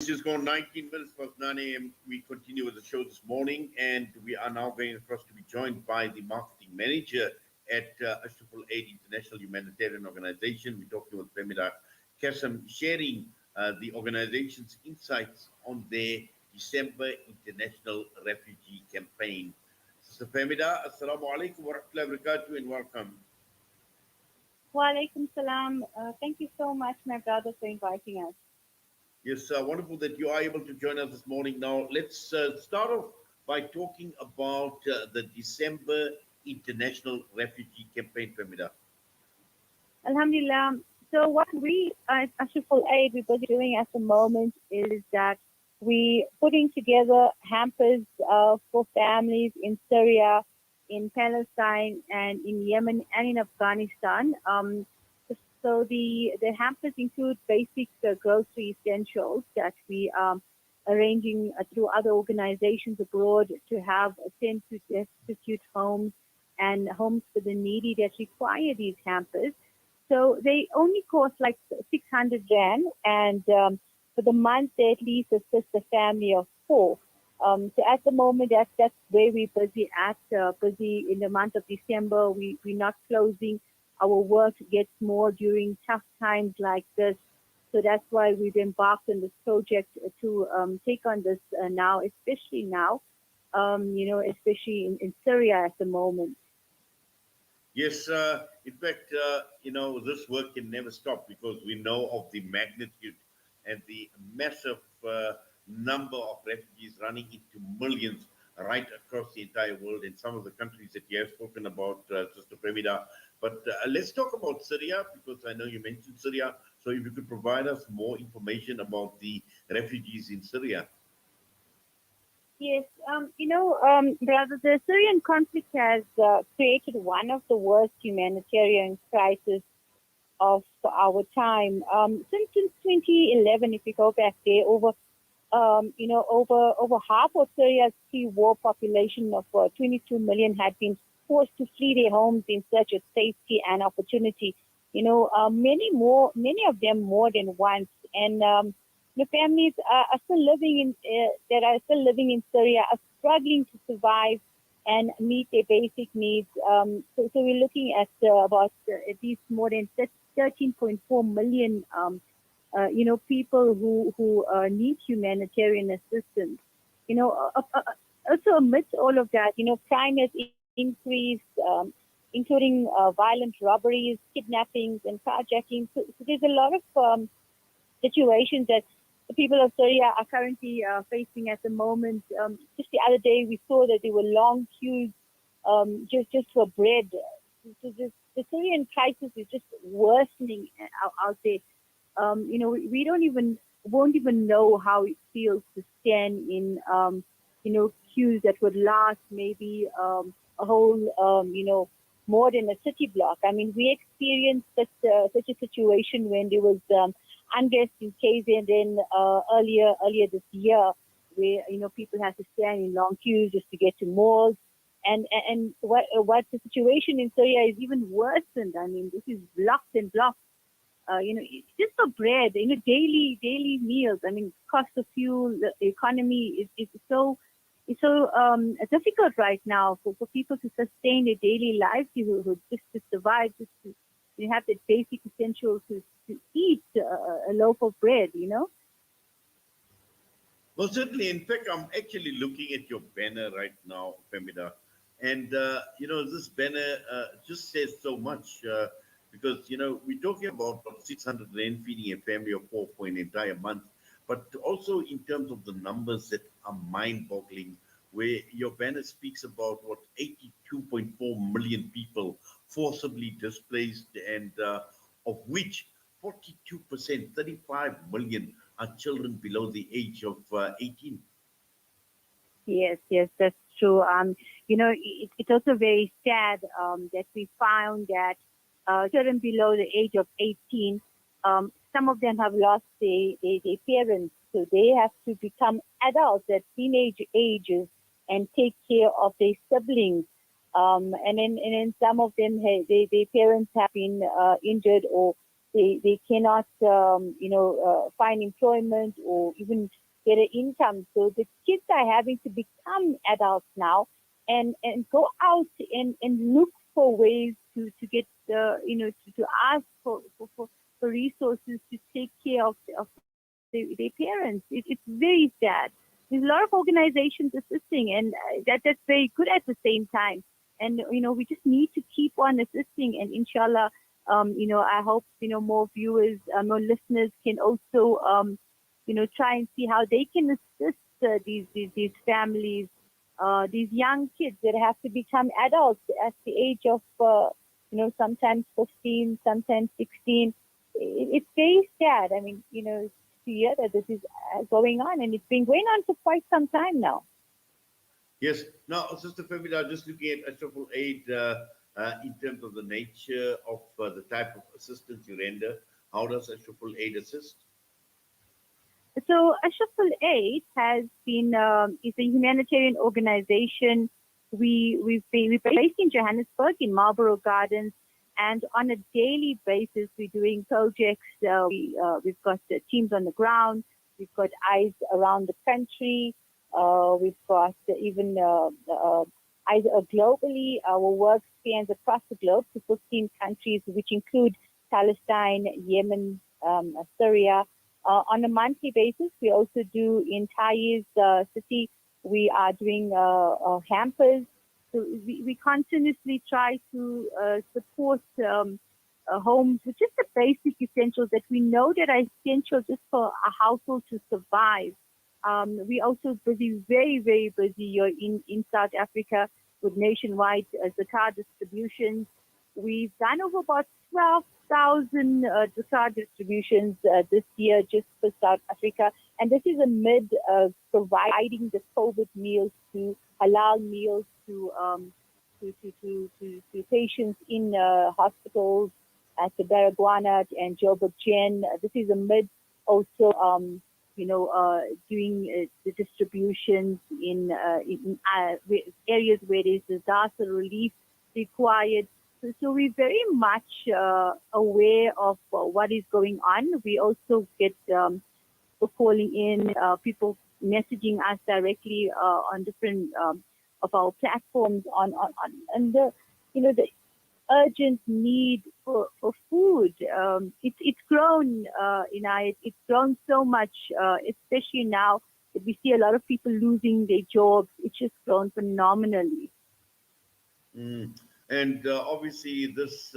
It's just gone 19 minutes past 9 a.m. We continue with the show this morning, and we are now going across to be joined by the marketing manager at Ashraful Aid International Humanitarian Organization. We're talking with Femida Cassim, sharing the organization's insights on their December International Refugee campaign. Sister Femida, Assalamu alaikum wa rahmatullahi wa barakatuh, and welcome. Wa alaikum salam. Thank you so much, my brother, for inviting us. Yes, wonderful that you are able to join us this morning. Now, let's start off by talking about the December International Refugee Campaign, Femida. Alhamdulillah. So what we at Ashraful Aid we're doing at the moment is that we putting together hampers for families in Syria, in Palestine, and in Yemen and in Afghanistan. So the hampers include basic grocery essentials that we are arranging through other organizations abroad to have sent to destitute homes and homes for the needy that require these hampers. So they only cost like 600 rand, and for the month they at least assist a family of 4. So at the moment that's where we're busy at. Busy in the month of December. We're not closing. Our work gets more during tough times like this. So that's why we've embarked on this project to take on this now, especially now, especially in Syria at the moment. Yes, in fact, this work can never stop because we know of the magnitude and the massive number of refugees running into millions right across the entire world in some of the countries that you have spoken about, Sister Femida. But let's talk about Syria, because I know you mentioned Syria. So if you could provide us more information about the refugees in Syria. Yes, brother, the Syrian conflict has created one of the worst humanitarian crises of our time. Since 2011, if you go back there, over half of Syria's pre-war population of 22 million had been forced to flee their homes in search of safety and opportunity. Many of them more than once, and the families are still living in Syria are struggling to survive and meet their basic needs. So we're looking at about at least more than 13.4 million people who need humanitarian assistance. Also amidst all of that, crime has increased, including violent robberies, kidnappings, and carjacking. So there's a lot of situations that the people of Syria are currently facing at the moment. Just the other day, we saw that there were long queues just for bread. So the Syrian crisis is just worsening out there. We won't even know how it feels to stand in, queues that would last maybe a whole, more than a city block. I mean, we experienced such a situation when there was unrest in KZN earlier this year, where people had to stand in long queues just to get to malls. And what the situation in Syria is even worsened. I mean, this is blocks and blocks. Just for bread, daily meals. I mean, cost of fuel, the economy is so difficult right now for people to sustain their daily livelihood, just to survive, just to have the basic essentials to eat a loaf of bread. Well, certainly. In fact, I'm actually looking at your banner right now, Femida. And, this banner just says so much. Because, we're talking about 600 rand feeding a family of 4 for an entire month, but also in terms of the numbers that are mind-boggling, where your banner speaks about 82.4 million people forcibly displaced, and of which 42%, 35 million, are children below the age of 18. Yes, that's true. It's also very sad that we found that children below the age of 18, some of them have lost their parents, so they have to become adults at teenage ages and take care of their siblings. And then some of them, their parents have been injured or they cannot, find employment or even get an income. So the kids are having to become adults now and go out and look for ways to get, to ask for resources to take care of their parents. It's very sad. There's a lot of organizations assisting, and that's very good at the same time. And we just need to keep on assisting, and inshallah, I hope more viewers, more listeners can also try and see how they can assist these families, these young kids that have to become adults at the age of sometimes 15, sometimes 16. It's very sad. I mean, to hear that this is going on, and it's been going on for quite some time now. Yes. Now, Sister Femida, just looking at Ashraful Aid in terms of the nature of the type of assistance you render, how does Ashraful Aid assist? So Ashraful Aid has been is a humanitarian organization. We're based in Johannesburg in Marlborough Gardens, and on a daily basis we're doing projects. We've got teams on the ground. We've got eyes around the country. We've got even eyes globally. Our work spans across the globe to 15 countries, which include Palestine, Yemen, Syria. On a monthly basis, we also do in Tai's city, we are doing hampers. So we continuously try to support homes with just the basic essentials that we know that are essential just for a household to survive. We're also busy, very, very busy here in South Africa with nationwide zakat distributions. We've done over about 12,000 zakat distributions this year just for South Africa. And this is amid providing the COVID meals to halal meals to patients in hospitals at the Baragwana and Joburg Gen. This is amid also doing the distributions in areas where there's disaster relief required. So we're very much aware of what is going on. We also get people calling in, people messaging us directly on different of our platforms and the urgent need for food. It's grown, it's grown so much, especially now that we see a lot of people losing their jobs. It's just grown phenomenally. And obviously this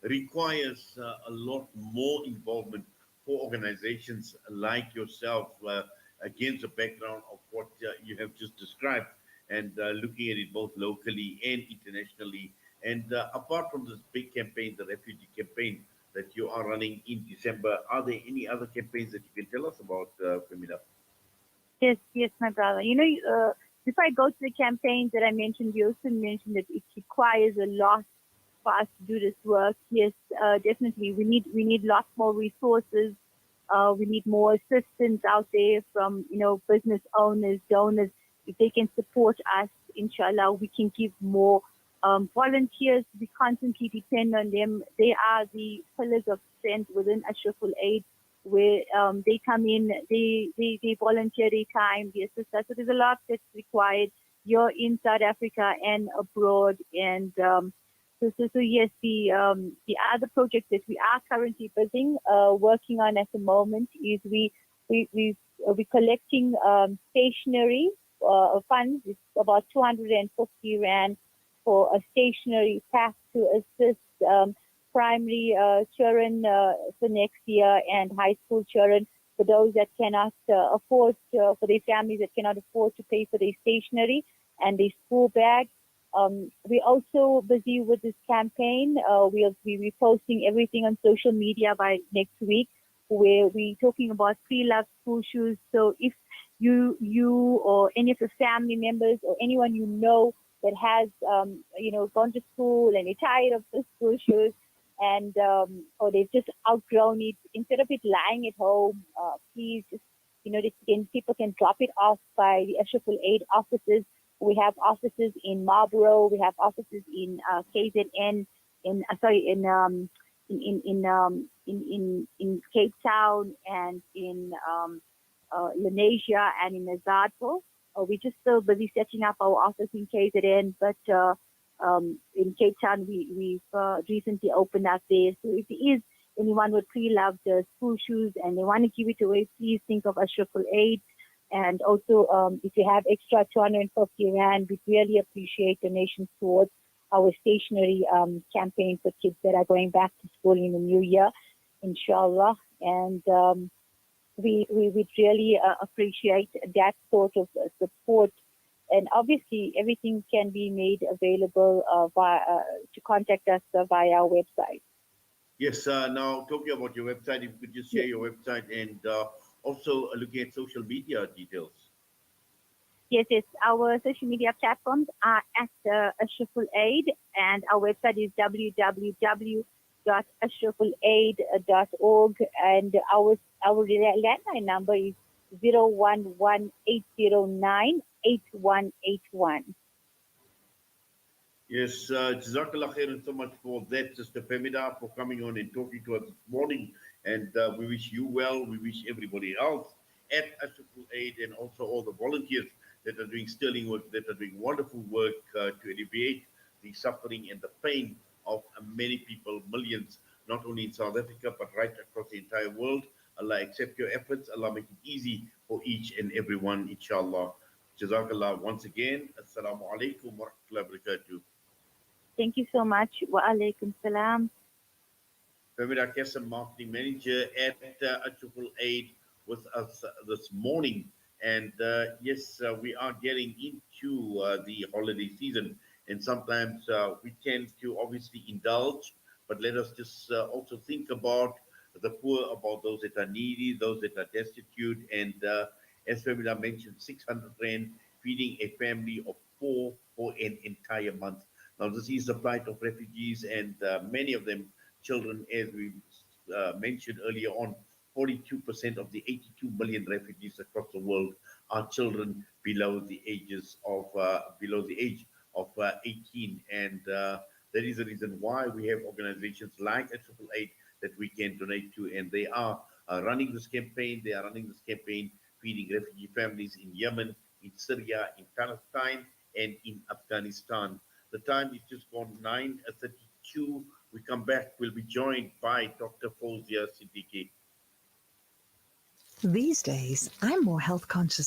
requires a lot more involvement for organizations like yourself against the background of what you have just described, and looking at it both locally and internationally. And apart from this big campaign, the refugee campaign that you are running in December, are there any other campaigns that you can tell us about, Femida? Yes, my brother. Before I go to the campaigns that I mentioned, you also mentioned that it requires a lot for us to do this work. Yes, definitely. We need lots more resources. We need more assistance out there from business owners, donors. If they can support us, inshallah, we can give more. Volunteers, we constantly depend on them. They are the pillars of strength within Ashraful Aid, where they come in, they volunteer their time, they assist us. So there's a lot that's required here in South Africa and abroad. And so yes, the other project that we are currently working on at the moment is we're collecting stationery funds. It's about 250 rand for a stationery pack to assist primary children for next year and high school children, for those that cannot afford, for their families that cannot afford to pay for their stationery and their school bag. We're also busy with this campaign. We'll be posting everything on social media by next week, where we're talking about pre-loved school shoes. So if you or any of your family members or anyone you know that has, gone to school and they're tired of the school shoes and, or they've just outgrown it, instead of it lying at home, please just, people can drop it off by the Ashraful Aid offices. We have offices in Marlborough. We have offices in KZN, in in Cape Town and in Lenasia and in Azadpo. We're just still busy setting up our office in KZN, but in Cape Town we've recently opened up there. So if there is anyone would really love the school shoes and they want to give it away, please think of Ashraful Aid. And also, if you have extra 250 Rand, we'd really appreciate donations towards our stationery campaign for kids that are going back to school in the new year, inshallah. And we would really appreciate that sort of support. And obviously, everything can be made available to contact us via our website. Yes, now talking about your website, if you could just share your website and also looking at social media details. Yes, our social media platforms are at Ashraful Aid, and our website is www.ashrafulaid.org, and our landline number is 011-809-8181. Yes, Jazakallah khairan so much for that, Sister Femida, for coming on and talking to us this morning. And we wish you well. We wish everybody else at Ashraful Aid and also all the volunteers that are doing sterling work, that are doing wonderful work to alleviate the suffering and the pain of many people, millions, not only in South Africa, but right across the entire world. Allah accept your efforts. Allah make it easy for each and every one, inshallah. Jazakallah once again. Assalamu alaikum wa rahmatullahi wa barakatuh. Thank you so much. Wa alaikum salam. Femida Cassim, Marketing Manager at Ashraful Aid, with us this morning. And yes, we are getting into the holiday season, and sometimes we tend to obviously indulge, but let us just also think about the poor, about those that are needy, those that are destitute. And as Femida mentioned, 600 Rand feeding a family of four for an entire month. Now, this is the plight of refugees, and many of them children, as we mentioned earlier on. 42% of the 82 million refugees across the world are children below the age of 18, and that is the reason why we have organizations like Ashraful Aid that we can donate to, and they are running this campaign. They are running this campaign feeding refugee families in Yemen, in Syria, in Palestine, and in Afghanistan. The time is just gone 9:32. We come back. We'll be joined by Dr. Fawzia Siddiqui. These days, I'm more health conscious